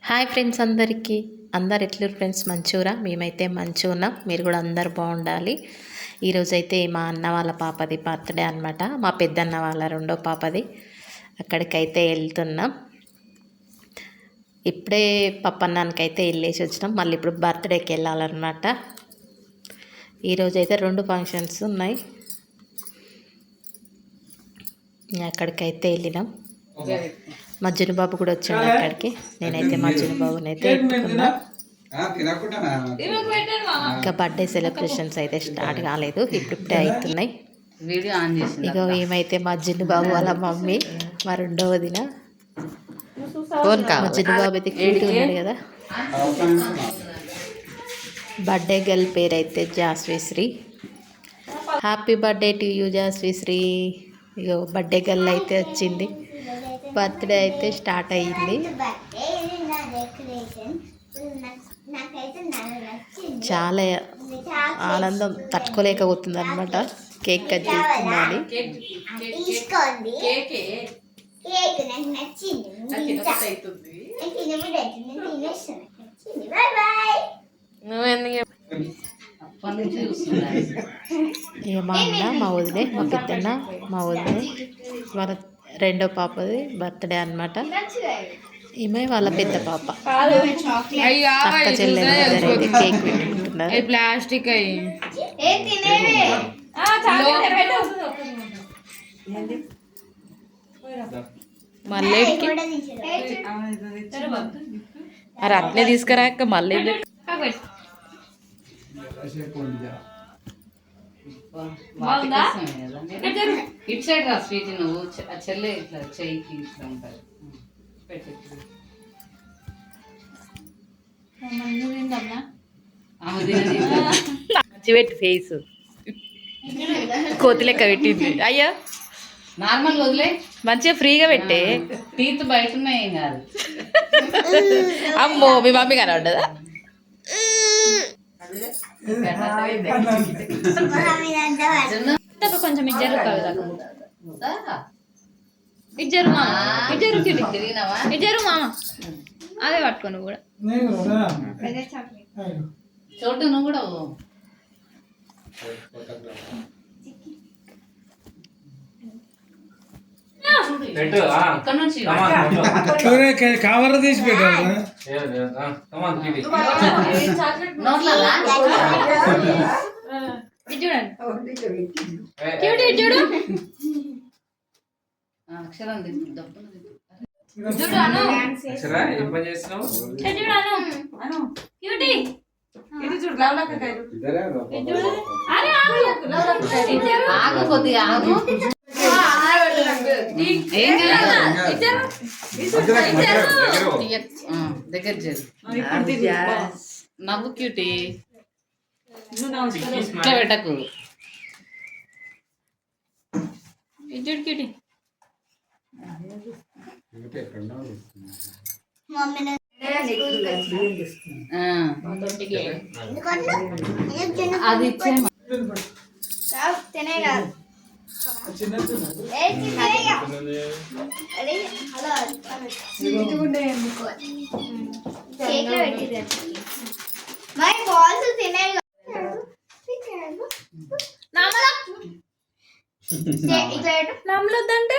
Hi friends, అందరు ఎట్లున్నారు friends? మంచిగా మేమైతే మంచిగా ఉన్నాం. మీరు కూడా అందరు బాగుండాలి. ఈరోజైతే మా అన్న వాళ్ళ పాపది బర్త్డే అనమాట. మా పెద్దన్న వాళ్ళ రెండో పాపది. అక్కడికైతే వెళ్తున్నాం. ఇప్పుడే పప్పన్నానికైతే వెళ్ళేసి వచ్చినాం. మళ్ళీ ఇప్పుడు బర్త్డేకి వెళ్ళాలన్నమాట. ఈరోజైతే 2 ఫంక్షన్స్ ఉన్నాయి. అక్కడికైతే వెళ్ళినాం. మజ్జుని బాబు కూడా వచ్చాడు అక్కడికి. నేనైతే మజ్జుని బాబుని అయితే ఎత్తుకున్నా. ఇంకా బర్త్డే సెలబ్రేషన్స్ అయితే స్టార్ట్ కాలేదు, ఇప్పుడే అవుతున్నాయి. ఇక ఏమైతే మజ్జుని బాబు వాళ్ళ మమ్మీ, మా రెండో వదిన. మజ్జుని బాబు అయితే క్యూట్ ఉన్నాడు కదా. బర్త్డే గర్ల్ పేరు అయితే Jaswishri. Happy birthday to you Jaswishri. ఇక బర్త్డే గర్ల్ అయితే వచ్చింది. బర్త్డే అయితే స్టార్ట్ అయ్యింది. చాలా ఆనందం తట్టుకోలేకపోతుంది అనమాట. కేక్ కట్ చేస్తున్నాను. ఇక మా అన్న, మా వదిలే, మా పెద్దన్న, మా వదిలే వాళ్ళ రెండో పాపది బర్త్డే అనమాట. ఈమె వాళ్ళ పెద్ద పాప. అక్క చెల్లెలు అయితే కేక్ పెట్టుకుంటున్నారు. ప్లాస్టిక్ మళ్ళీ అరే అట్లే తీసుకురాక మళ్ళీ ఇటు సైడ్ రా స్వీట్. నువ్వు చెల్లె ఇట్లా చెయ్యికి ఇట్లా ఉంటారు. పెట్టి ఫేస్ కోతి లెక్క పెట్టింది. అయ్యా నార్మల్ వదిలే, మంచిగా ఫ్రీగా పెట్టే. టీత్ బయట ఉన్నాయి, ఏం కాదు. అమ్మో, మీ మమ్మీ కనబడ్డదా? కొంచెం ఇద్దరు మామ అదే పట్టుకో. నువ్వు కూడా చోటు, నువ్వు కూడా ఇక్కడ నుంచి కవర్ తీసి పెట్టారు. అక్షరం ఆగు, కొద్దిగా ఆగు. దగ్గర నవ్వు క్యూటీ. ఇట్లా పెట్టకు. ఇచ్చాడు క్యూటీ. అది ఇచ్చే నమ్మలొద్దంటే